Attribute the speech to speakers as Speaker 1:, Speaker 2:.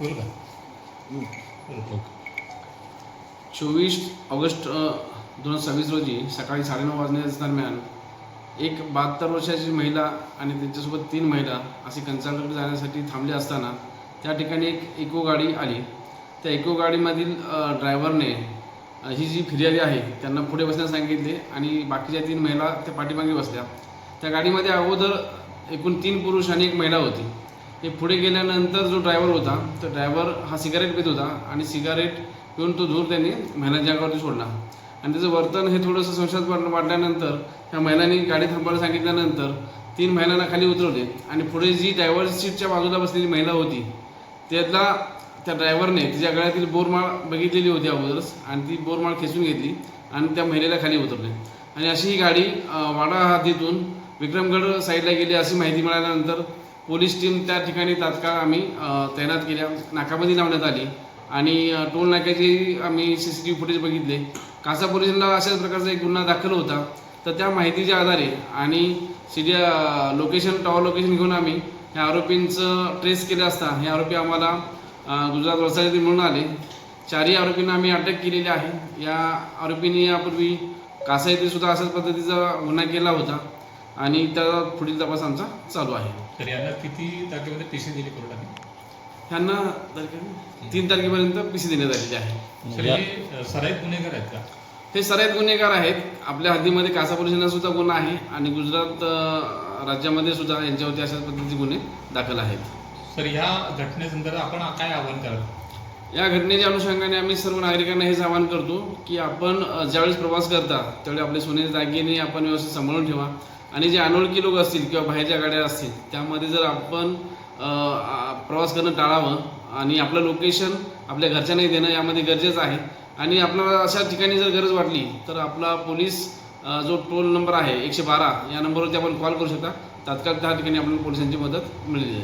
Speaker 1: बोल का?
Speaker 2: 24 ऑगस्ट 2026 रोजी सकाळी 9:30 वाजण्याच्या दरम्यान एक 72 वर्षाची महिला आणि त्यांच्यासोबत 3 महिला असे कन्सल्टंट जाण्यासाठी थांबले असताना त्या ठिकाणी एक इको गाडी आली. त्या इको गाडीमधील ड्रायव्हरने ही जी फिर्यादी आहे त्यांना पुढे बसण्यास सांगितले आणि बाकीच्या 3 महिला त्या पाठीमागे बसल्या. त्या गाडीमध्ये अगोदर एकूण 3 पुरुष आणि 1 महिला होती. हे पुढे गेल्यानंतर जो ड्रायव्हर होता तो ड्रायव्हर हा सिगारेट पित होता आणि सिगारेट पिऊन तो धूर त्यांनी महिलांच्या अंगावरती सोडला आणि त्याचं वर्तन हे थोडंसं संशयास्पद वाटल्यानंतर त्या महिलांनी गाडी थांबवायला सांगितल्यानंतर 3 महिलांना खाली उतरवले आणि पुढे जी ड्रायव्हर सीटच्या बाजूला बसलेली महिला होती त्याला त्या ड्रायव्हरने तिच्या गळ्यातील बोरमाळ बघितलेली होती अगोदरच आणि ती बोरमाळ खेचून घेतली आणि त्या महिलेला खाली उतरले आणि अशी ही गाडी वाडा हद्दीतून विक्रमगड साईडला गेली अशी माहिती मिळाल्यानंतर पोलीस टीम त्या ठिकाणी तात्काळ आम्ही तैनात केल्या. नाकाबंदी लावण्यात आली आणि टोल नाक्याची आम्ही CCTV फुटेज बघितले. कासा पोलिसांना अशाच प्रकारचा एक गुन्हा दाखल होता. तर त्या माहितीच्या आधारे आणि टॉवर लोकेशन घेऊन आम्ही ह्या आरोपींचं ट्रेस केलं असता हे आरोपी आम्हाला गुजरात वलसाड येथे मिळून आले. 4ही आरोपींना आम्ही अटक केलेली आहे. या आरोपींनी यापूर्वी कासा येथे सुद्धा अशाच पद्धतीचा गुन्हा केला होता आणि त्याचा पुढील तपास आमचा चालू आहे.
Speaker 1: तर यांना किती तारखेमध्ये PC दिली कोर्टाने?
Speaker 2: ह्यांना 3 तारखेपर्यंत PC देण्यात आलेली आहे.
Speaker 1: तर हे सराईत गुन्हेगार आहेत का?
Speaker 2: हे सराईत गुन्हेगार आहेत. आपल्या हद्दीमध्ये कासा पोलिसांना सुद्धा गुन्हा आहे आणि गुजरात राज्यामध्ये सुद्धा यांच्यावरती अशाच पद्धतीचे गुन्हे दाखल आहेत.
Speaker 1: सर ह्या घटनेसंदर्भात आपण काय आवाहन कराल?
Speaker 2: या घटनेच्या अनुषंगाने आम्ही सर्व नागरिकांना हेच आवाहन करतो की आपण ज्यावेळेस प्रवास करता त्यावेळी आपले सोन्याचे दागिने आपण व्यवस्थित सांभाळून ठेवा आणि जे अनोळखी लोक असतील किंवा बाहेरच्या गाड्या असतील त्यामध्ये जर आपण प्रवास करणं टाळावं आणि आपलं लोकेशन आपल्या घरच्यांनाही देणं यामध्ये गरजेचं आहे. आणि आपल्याला अशा ठिकाणी जर गरज वाटली तर आपला पोलीस जो टोल नंबर आहे 112 या नंबरवरती आपण कॉल करू शकता. तात्काळ त्या ठिकाणी आपल्याला पोलिसांची मदत मिळेल.